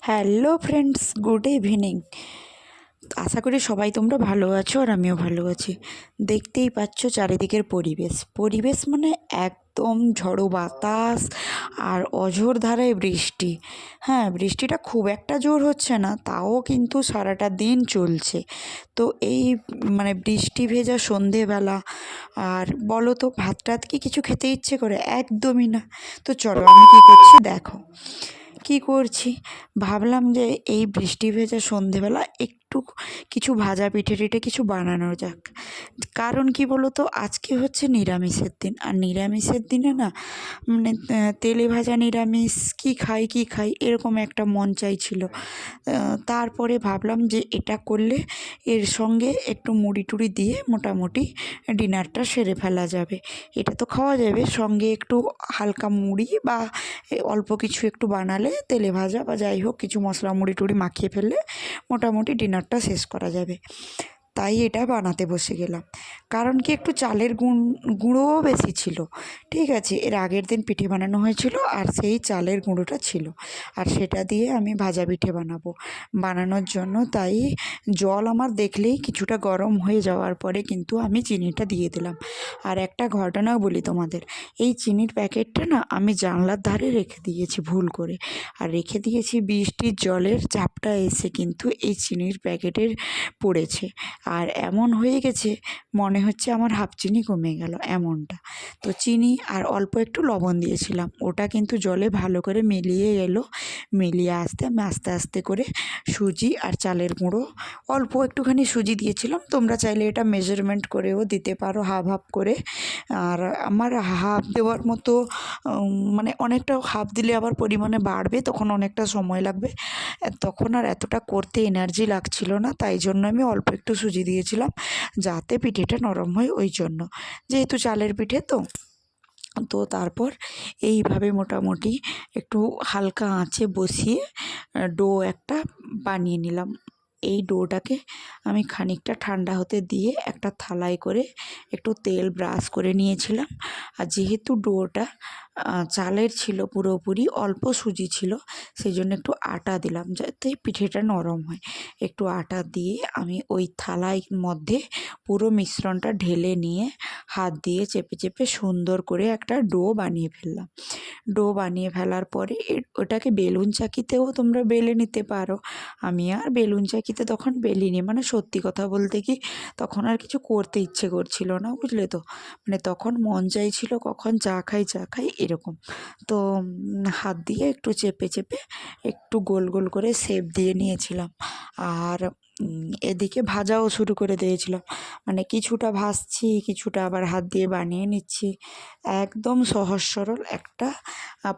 Hello friends, good evening. আশা করি সবাই তোমরা ভালো আছো আর আমিও ভালো আছি। দেখতেই পাচ্ছ চারিদিকের পরিবেশ মানে একদম ঝড়ো বাতাস আর অঝোর ধারায় বৃষ্টি। হ্যাঁ, বৃষ্টিটা খুব একটা জোর হচ্ছে না, তাও কিন্তু সারাটা দিন চলছে। তো এই মানে বৃষ্টি ভেজা সন্ধেবেলা আর বলো তো ভাত টাত কি কিছু খেতে ইচ্ছে করে? একদমই না। তো চলো আমি কি করছি দেখো। কি করছি, ভাবলাম যে এই বৃষ্টি ভেজা সন্ধেবেলা একটু কিছু ভাজা পিঠে টিঠে কিছু বানানো যাক। কারণ কি বলো তো, আজকে হচ্ছে নিরামিষের দিন, আর নিরামিষের দিনে না মানে তেলে ভাজা নিরামিষ কি খাই এরকম একটা মন চাইছিল। তারপরে ভাবলাম যে এটা করলে এর সঙ্গে একটু মুড়ি টুড়ি দিয়ে মোটামুটি ডিনারটা সেরে ফেলা যাবে। এটা তো খাওয়া যাবে, সঙ্গে একটু হালকা মুড়ি বা অল্প কিছু একটু বানালে তেলে ভাজা বা যাই হোক কিছু মশলা মুড়ি টুড়ি মাখিয়ে ফেললে মোটামুটি ডিনারটা শেষ করা যাবে। তাই এটা বানাতে বসে গেলাম। কারণ কি, একটু চালের গুঁড়োও বেশি ছিল। ঠিক আছে, এর আগের দিন পিঠে বানানো হয়েছিল আর সেই চালের গুঁড়োটা ছিল, আর সেটা দিয়ে আমি ভাজা পিঠে বানানোর জন্য তাই জল আমার দেখলেই কিছুটা গরম হয়ে যাওয়ার পরে কিন্তু আমি চিনিটা দিয়ে দিলাম। আর একটা ঘটনাও বলি তোমাদের, এই চিনির প্যাকেটটা না আমি জানলার ধারে রেখে দিয়েছি ভুল করে। আর রেখে দিয়েছি, বৃষ্টির জলের ঝাপটা এসে কিন্তু এই চিনির প্যাকেটের পড়েছে। আর এমন হয়ে গেছে মনে হচ্ছে আমার হাফ চিনি কমে গেল এমনটা। তো চিনি আর অল্প একটু লবণ দিয়েছিলাম, ওটা কিন্তু জলে ভালো করে মিলিয়ে এলো। মিলিয়ে আমি আস্তে আস্তে করে সুজি আর চালের গুঁড়ো, অল্প একটুখানি সুজি দিয়েছিলাম, তোমরা চাইলে এটা মেজারমেন্ট করেও দিতে পারো হাফ হাফ করে। আর আমার হাফ দেওয়ার মতো মানে অনেকটা হাফ দিলে আবার পরিমাণে বাড়বে, তখন অনেকটা সময় লাগবে। তখন আর এতটা করতে এনার্জি লাগছিল না, তাই জন্য আমি অল্প একটু সুজি দিয়েছিলাম যাতে পিঠেটা নরম হয়, ওই জন্য, যেহেতু চালের পিঠে তো। তো তারপর এইভাবে মোটামুটি একটু হালকা আঁচে বসিয়ে ডো একটা বানিয়ে নিলাম। এই ডোটাকে আমি খানিকটা ঠান্ডা হতে দিয়ে একটা থালায় করে একটু তেল ব্রাশ করে নিয়েছিলাম। আর যেহেতু ডোটা চালের ছিল পুরোপুরি, অল্প সুজি ছিল, সেই জন্য একটু আটা দিলাম যাতে পিঠেটা নরম হয়। একটু আটা দিয়ে আমি ওই থালার মধ্যে পুরো মিশ্রণটা ঢেলে নিয়ে হাত দিয়ে চেপে চেপে সুন্দর করে একটা ডো বানিয়ে ফেললাম। ডো বানিয়ে ফেলার পরে ওটাকে বেলুন চাকিতেও তোমরা বেলে নিতে পারো। আমি আর বেলুন চাকিতে তখন বেলিনি, মানে সত্যি কথা বলতে কি, তখন আর কিছু করতে ইচ্ছে করছিল না, বুঝলে তো। মানে তখন মন চাইছিল কখন চা খাই এরকম। তো হাত দিয়ে একটু চেপে চেপে একটু গোল গোল করে শেপ দিয়ে নিয়েছিলাম। আর এদিকে ভাজাও শুরু করে দিয়েছিলাম, মানে কিছুটা ভাজছি কিছুটা আবার হাত দিয়ে বানিয়ে নিচ্ছি। একদম সহজ সরল একটা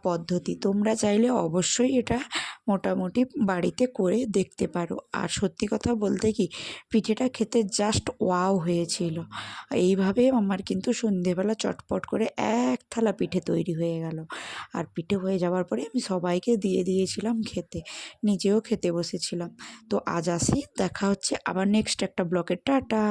পদ্ধতি, তোমরা চাইলে অবশ্যই এটা মোটামুটি বাড়িতে করে দেখতে পারো। আর সত্যি কথা বলতে কি, পিঠেটা খেতে জাস্ট ওয়াও হয়েছিল। এইভাবে আমার কিন্তু সন্ধেবেলা চটপট করে এক থালা পিঠে তৈরি হয়ে গেল। আর পিঠে হয়ে যাওয়ার পরে আমি সবাইকে দিয়ে দিয়েছিলাম খেতে, নিজেও খেতে বসেছিলাম। তো আজ আসি, দেখা হচ্ছে আবার নেক্সট একটা ব্লগে, টাটা।